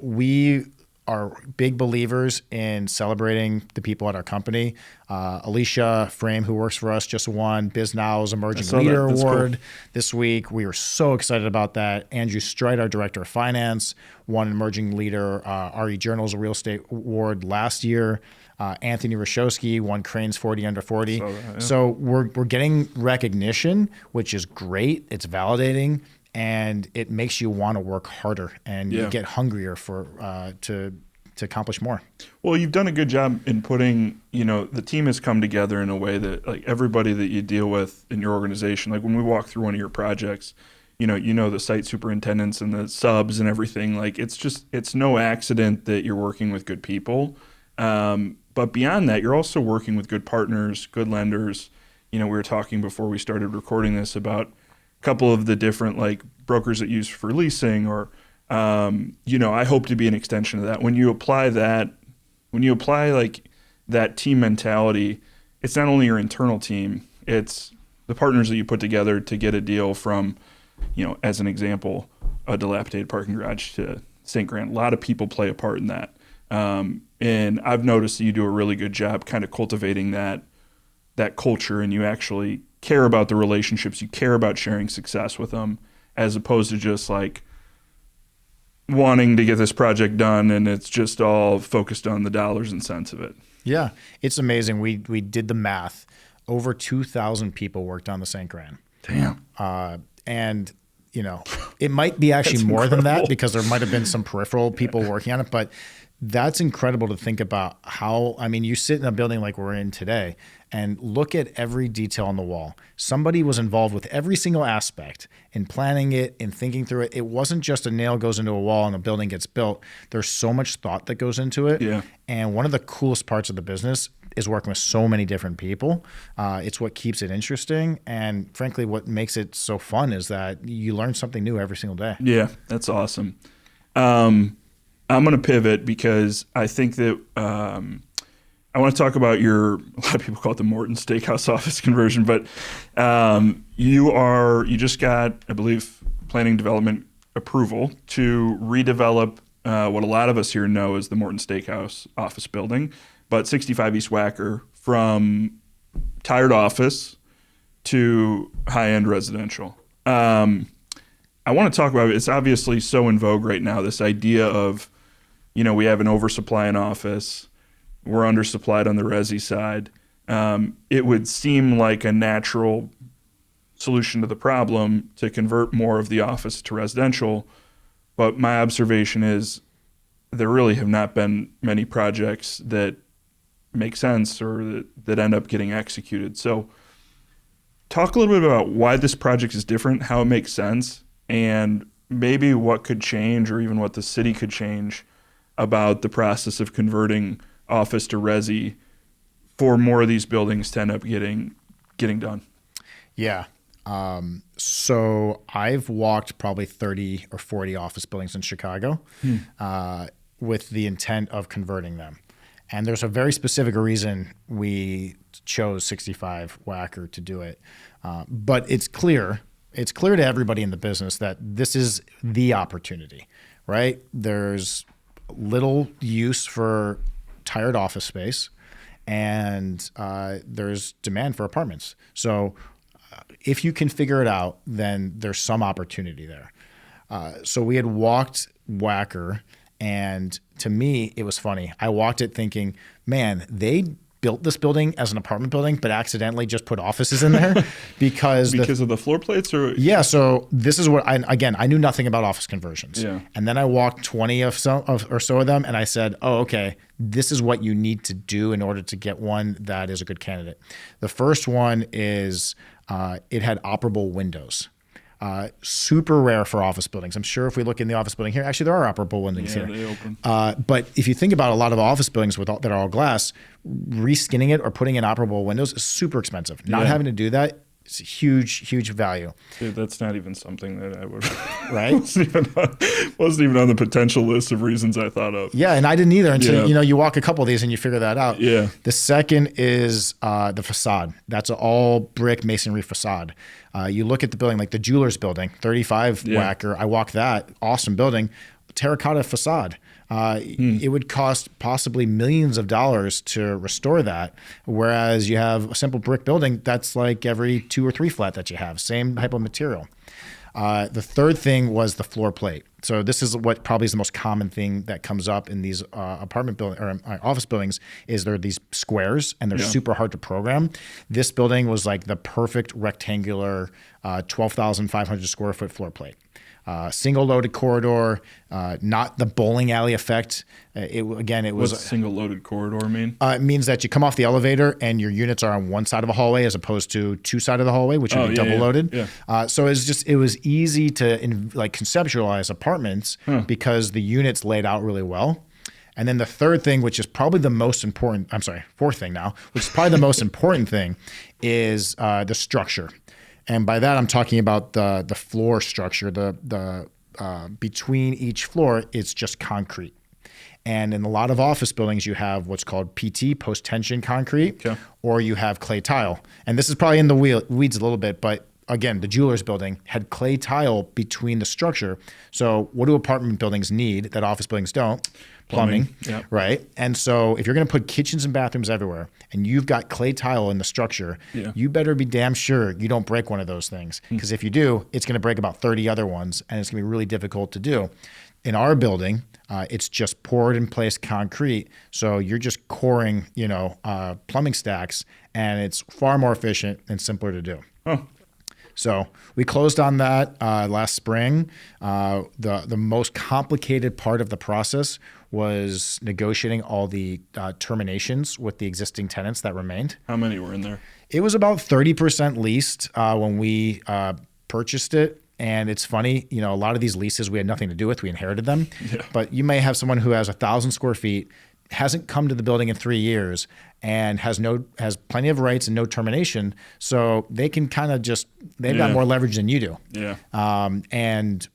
We are big believers in celebrating the people at our company. Alicia Frame, who works for us, just won BizNow's Emerging Leader Award this week. We were so excited about that. Andrew Streit, our Director of Finance, won an Emerging Leader RE Journal's Real Estate Award last year. Anthony Rashowski won Crane's 40 Under 40. So we're getting recognition, which is great. It's validating. And it makes you want to work harder, and you get hungrier to accomplish more. Well, you've done a good job in putting, the team has come together in a way that, like, everybody that you deal with in your organization, like when we walk through one of your projects, the site superintendents and the subs and everything, like it's no accident that you're working with good people. But beyond that, you're also working with good partners, good lenders. We were talking before we started recording this about couple of the different like brokers that use for leasing, or I hope to be an extension of that. When you apply like that team mentality, it's not only your internal team, it's the partners that you put together to get a deal from, as an example, a dilapidated parking garage to St. Grant. A lot of people play a part in that. And I've noticed that you do a really good job kind of cultivating that culture, and you actually care about the relationships, you care about sharing success with them, as opposed to just like wanting to get this project done and it's just all focused on the dollars and cents of it. Yeah, it's amazing. We did the math. Over 2,000 people worked on the St. Grant. Damn. And it might be actually more than that, because there might have been some peripheral people working on it, but that's incredible to think about how, you sit in a building like we're in today and look at every detail on the wall. Somebody was involved with every single aspect in planning it and thinking through it. It wasn't just a nail goes into a wall and a building gets built. There's so much thought that goes into it. Yeah. And one of the coolest parts of the business is working with so many different people. It's what keeps it interesting. And frankly, what makes it so fun is that you learn something new every single day. Yeah, that's awesome. I'm going to pivot because I think that I want to talk about a lot of people call it the Morton Steakhouse office conversion, but you just got, I believe, planning development approval to redevelop what a lot of us here know as the Morton Steakhouse office building, but 65 East Wacker, from tired office to high-end residential. I want to talk about it. It's obviously so in vogue right now, this idea of, we have an oversupply in office. We're undersupplied on the resi side. It would seem like a natural solution to the problem to convert more of the office to residential. But my observation is there really have not been many projects that make sense or that end up getting executed. So talk a little bit about why this project is different, how it makes sense, and maybe what could change, or even what the city could change about the process of converting office to resi for more of these buildings to end up getting done. Yeah. So I've walked probably 30 or 40 office buildings in Chicago with the intent of converting them. And there's a very specific reason we chose 65 Wacker to do it. But it's clear to everybody in the business that this is the opportunity, right? There's little use for tired office space, and there's demand for apartments. So if you can figure it out, then there's some opportunity there. So we had walked Wacker, and to me, it was funny. I walked it thinking, man, they built this building as an apartment building, but accidentally just put offices in there because of the floor plates, or So this is what I knew nothing about office conversions. Yeah. And then I walked 20 or so of them, and I said, oh, okay, this is what you need to do in order to get one that is a good candidate. The first one is it had operable windows. Super rare for office buildings. I'm sure if we look in the office building here, actually there are operable windows here. They open. But if you think about a lot of office buildings that are all glass, reskinning it or putting in operable windows is super expensive. Not having to do that is a huge, huge value. Dude, that's not even something that I would. Right? wasn't even on the potential list of reasons I thought of. Yeah, and I didn't either until you walk a couple of these and you figure that out. Yeah. The second is the facade. That's an all brick masonry facade. You look at the building like the Jewelers building, 35 Wacker. I walked that awesome building. terracotta facade. It would cost possibly millions of dollars to restore that, whereas you have a simple brick building that's like every 2 or 3 flat that you have, same type of material. The third thing was the floor plate. So this is what probably is the most common thing that comes up in these apartment building or office buildings is there are these squares and they're super hard to program. This building was like the perfect rectangular 12,500 square foot floor plate. Single loaded corridor, not the bowling alley effect. It was. What's single loaded corridor mean? It means that you come off the elevator and your units are on one side of a hallway as opposed to 2 sides of the hallway, which would be double loaded. Yeah. So it was easy to conceptualize apartments because the units laid out really well. And then the third thing, which is probably the most important, fourth thing now, which is probably the most important thing, is the structure. And by that, I'm talking about the floor structure. The between each floor, it's just concrete. And in a lot of office buildings, you have what's called PT, post-tension concrete, or you have clay tile. And this is probably in the weeds a little bit, but again, the jeweler's building had clay tile between the structure. So what do apartment buildings need that office buildings don't? Plumbing, right? And so if you're going to put kitchens and bathrooms everywhere and you've got clay tile in the structure, you better be damn sure you don't break one of those things. Because if you do, it's going to break about 30 other ones and it's going to be really difficult to do. In our building, it's just poured in place concrete. So you're just coring, plumbing stacks, and it's far more efficient and simpler to do. Oh. So we closed on that last spring. The most complicated part of the process was negotiating all the terminations with the existing tenants that remained. How many were in there? It was about 30% leased when we purchased it. And it's funny, a lot of these leases we had nothing to do with. We inherited them. Yeah. But you may have someone who has 1,000 square feet, hasn't come to the building in 3 years, and has plenty of rights and no termination. So they can kind of they've got more leverage than you do. Yeah. And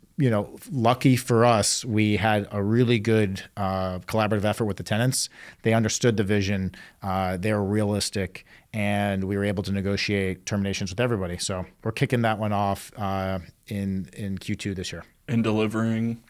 lucky for us, we had a really good collaborative effort with the tenants. They understood the vision. They were realistic, and we were able to negotiate terminations with everybody. So we're kicking that one off in Q2 this year. And delivering.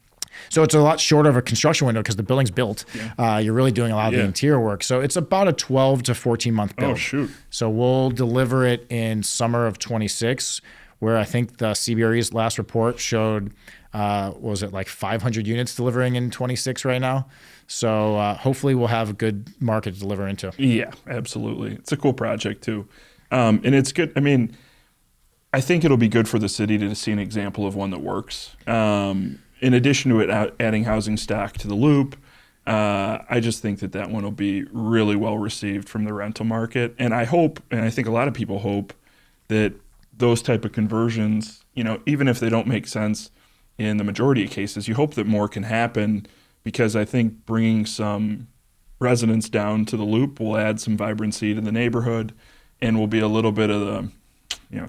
So it's a lot shorter of a construction window because the building's built. Yeah. You're really doing a lot of the interior work. So it's about a 12 to 14 month build. Oh, shoot. So we'll deliver it in summer of 26, where I think the CBRE's last report showed, was it like 500 units delivering in 26 right now? So hopefully we'll have a good market to deliver into. Yeah, absolutely. It's a cool project too. And it's good. I mean, I think it'll be good for the city to see an example of one that works. In addition to it adding housing stock to the loop, I just think that one will be really well received from the rental market. And I hope, and I think a lot of people hope, that those type of conversions, even if they don't make sense in the majority of cases, you hope that more can happen, because I think bringing some residents down to the loop will add some vibrancy to the neighborhood and will be a little bit of the,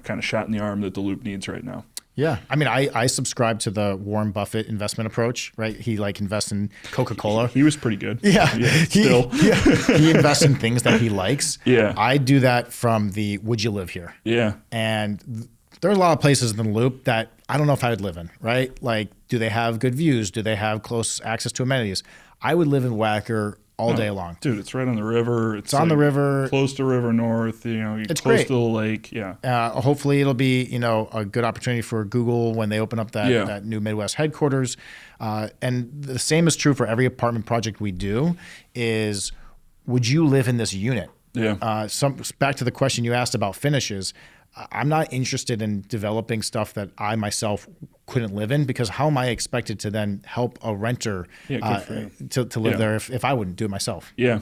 kind of shot in the arm that the loop needs right now. Yeah. I mean, I subscribe to the Warren Buffett investment approach, right? He invests in Coca-Cola. He was pretty good. Yeah. Still. He invests in things that he likes. Yeah. I do that from the would you live here? Yeah. And there are a lot of places in the loop that I don't know if I would live in, right? Like, do they have good views? Do they have close access to amenities? I would live in Wacker all day long. Dude, it's right on the river. It's on the river. Close to River North, it's close great. to the lake. Yeah. Hopefully it'll be, a good opportunity for Google when they open up that new Midwest headquarters. And the same is true for every apartment project we do is, would you live in this unit? Yeah. Back to the question you asked about finishes. I'm not interested in developing stuff that I myself couldn't live in, because how am I expected to then help a renter to live there if I wouldn't do it myself? Yeah.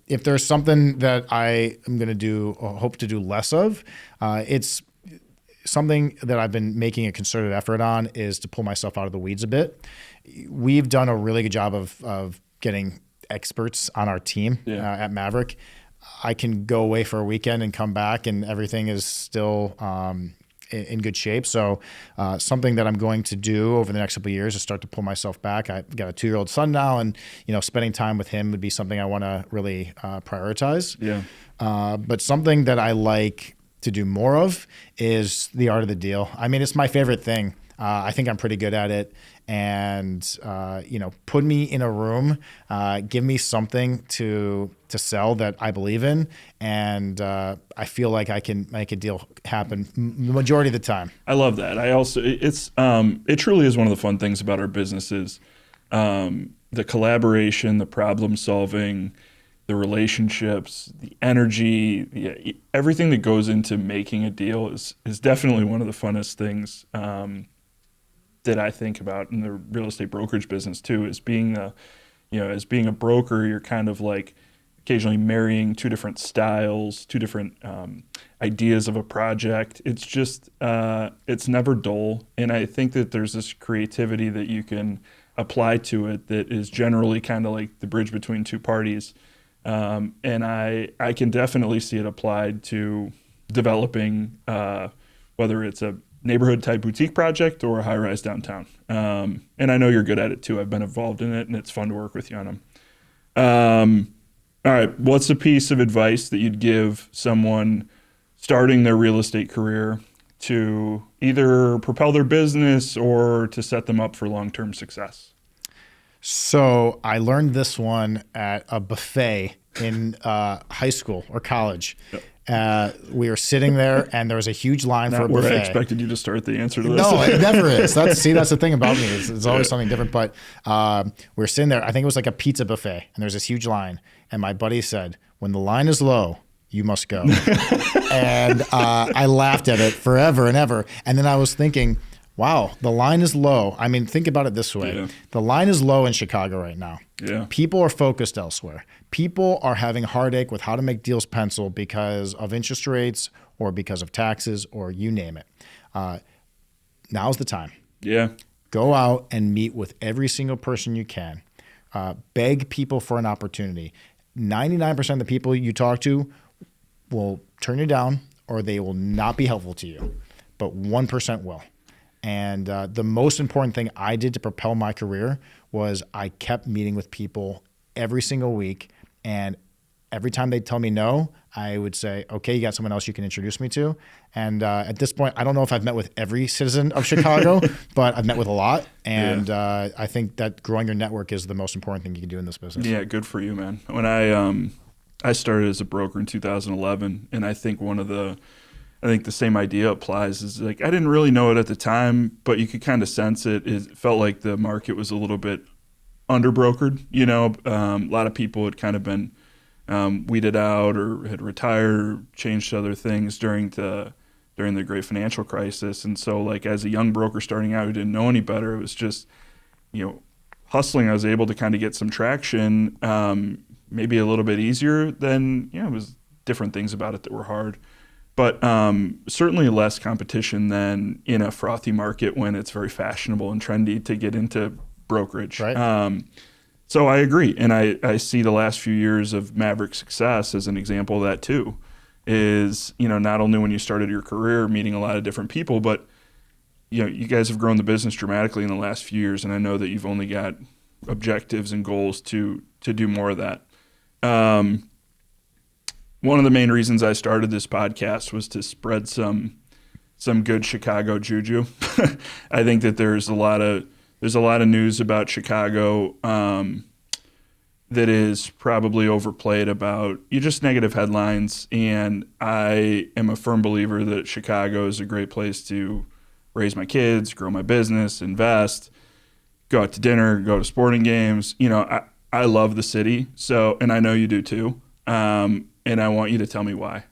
If there's something that I am going to do or hope to do less of, it's something that I've been making a concerted effort on is to pull myself out of the weeds a bit. We've done a really good job of getting experts on our team at Maverick. I can go away for a weekend and come back and everything is still in good shape. So something that I'm going to do over the next couple of years is start to pull myself back. I've got a 2-year-old son now, and spending time with him would be something I want to really prioritize. Yeah. But something that I like to do more of is the art of the deal. I mean, it's my favorite thing. I think I'm pretty good at it. And, put me in a room, give me something to sell that I believe in. And I feel like I can make a deal happen the majority of the time. I love that. It truly is one of the fun things about our businesses. The collaboration, the problem solving, the relationships, the energy, everything that goes into making a deal is definitely one of the funnest things that I think about in the real estate brokerage business too. Is being as being a broker, you're kind of like occasionally marrying two different styles, two different ideas of a project. It's just it's never dull, and I think that there's this creativity that you can apply to it that is generally kind of like the bridge between two parties. And I can definitely see it applied to developing, whether it's a neighborhood type boutique project or a high rise downtown. And I know you're good at it too. I've been involved in it, and it's fun to work with you on them. All right. What's a piece of advice that you'd give someone starting their real estate career to either propel their business or to set them up for long-term success? So I learned this one at a buffet in high school or college. Yep. We were sitting there, and there was a huge line for a buffet. I expected you to start the answer to this. No, it never is. That's the thing about me. It's always something different. But we were sitting there. I think it was like a pizza buffet, and there's this huge line. And my buddy said, "When the line is low, you must go." And I laughed at it forever and ever. And then I was thinking, wow, the line is low. I mean, think about it this way. Yeah. The line is low in Chicago right now. Yeah. People are focused elsewhere. People are having a heartache with how to make deals pencil because of interest rates or because of taxes or you name it. Now's the time. Yeah. Go out and meet with every single person you can. Beg people for an opportunity. 99% of the people you talk to will turn you down or they will not be helpful to you, but 1% will. And the most important thing I did to propel my career was I kept meeting with people every single week. And every time they'd tell me no, I would say, okay, you got someone else you can introduce me to. And at this point, I don't know if I've met with every citizen of Chicago, but I've met with a lot. And I think that growing your network is the most important thing you can do in this business. Yeah, good for you, man. When I started as a broker in 2011, and I think the same idea applies. Is like I didn't really know it at the time, but you could kind of sense it. It felt like the market was a little bit underbrokered. A lot of people had kind of been weeded out or had retired or changed to other things during the great financial crisis. And so, like as a young broker starting out who didn't know any better, it was just hustling. I was able to kind of get some traction, maybe a little bit easier than it was different things about it that were hard. But certainly less competition than in a frothy market when it's very fashionable and trendy to get into brokerage. Right. So I agree. And I see the last few years of Maverick success as an example of that too, is, not only when you started your career meeting a lot of different people, but, you guys have grown the business dramatically in the last few years. And I know that you've only got objectives and goals to do more of that. One of the main reasons I started this podcast was to spread some good Chicago juju. I think that there's a lot of news about Chicago that is probably overplayed about just negative headlines. And I am a firm believer that Chicago is a great place to raise my kids, grow my business, invest, go out to dinner, go to sporting games. I love the city. So, and I know you do too. And I want you to tell me why.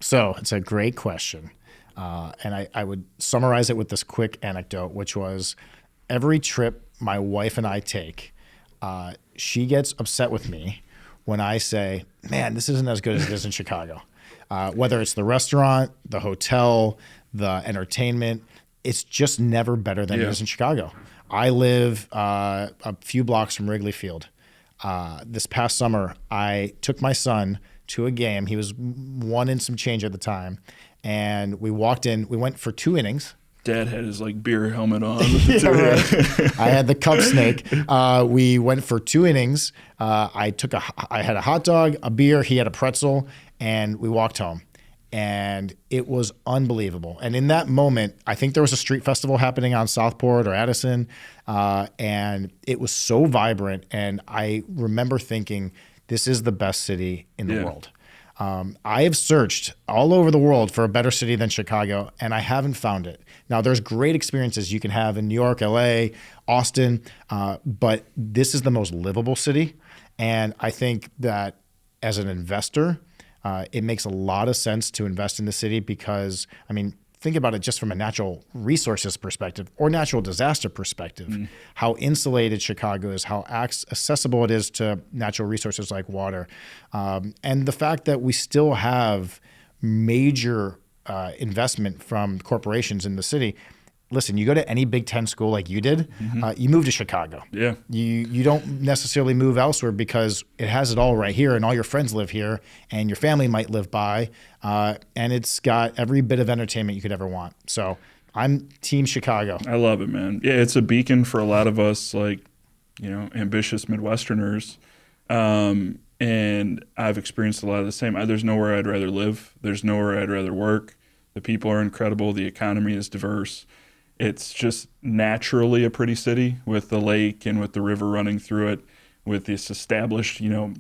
So it's a great question. And I would summarize it with this quick anecdote, which was every trip my wife and I take, she gets upset with me when I say, man, this isn't as good as it is in Chicago. Whether it's the restaurant, the hotel, the entertainment, it's just never better than it is in Chicago. I live a few blocks from Wrigley Field. This past summer, I took my son to a game. He was 1 and some change at the time. And we walked in. We went for 2 innings. Dad had his beer helmet on. Yeah, right. I had the cup snake. We went for 2 innings. I had a hot dog, a beer. He had a pretzel, and we walked home. And it was unbelievable. And in that moment, I think there was a street festival happening on Southport or Addison, and it was so vibrant. And I remember thinking, this is the best city in the world. I have searched all over the world for a better city than Chicago, and I haven't found it. Now, there's great experiences you can have in New York, LA, Austin, but this is the most livable city. And I think that as an investor, it makes a lot of sense to invest in the city because, I mean, think about it just from a natural resources perspective or natural disaster perspective, how insulated Chicago is, how accessible it is to natural resources like water. And the fact that we still have major investment from corporations in the city. Listen, you go to any Big Ten school like you did, you move to Chicago. Yeah. You don't necessarily move elsewhere because it has it all right here and all your friends live here and your family might live by. And it's got every bit of entertainment you could ever want. So I'm Team Chicago. I love it, man. Yeah, it's a beacon for a lot of us, like, you know, ambitious Midwesterners. And I've experienced a lot of the same. There's nowhere I'd rather live. There's nowhere I'd rather work. The people are incredible. The economy is diverse. It's just naturally a pretty city with the lake and with the river running through it, with this established, you know,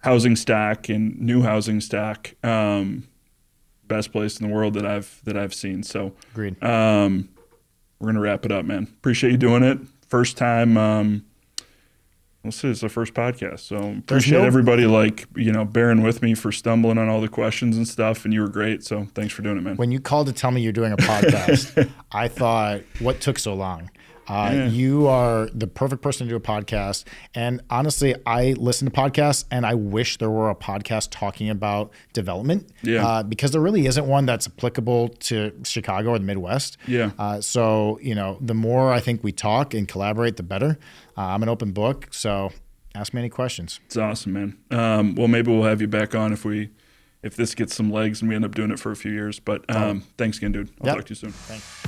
housing stock and new housing stock. Best place in the world that I've seen. So, agreed. We're gonna wrap it up, man. Appreciate you doing it. First time. We'll see. It's the first podcast, so appreciate everybody, like, you know, bearing with me for stumbling on all the questions and stuff. And you were great, so thanks for doing it, man. When you called to tell me you're doing a podcast, I thought, what took so long? You are the perfect person to do a podcast. And honestly, I listen to podcasts and I wish there were a podcast talking about development because there really isn't one that's applicable to Chicago or the Midwest. So, you know, the more I think we talk and collaborate, the better. I'm an open book, so ask me any questions. It's awesome, man. Well, maybe we'll have you back on if this gets some legs and we end up doing it for a few years. But thanks again, dude. I'll talk to you soon. Thanks.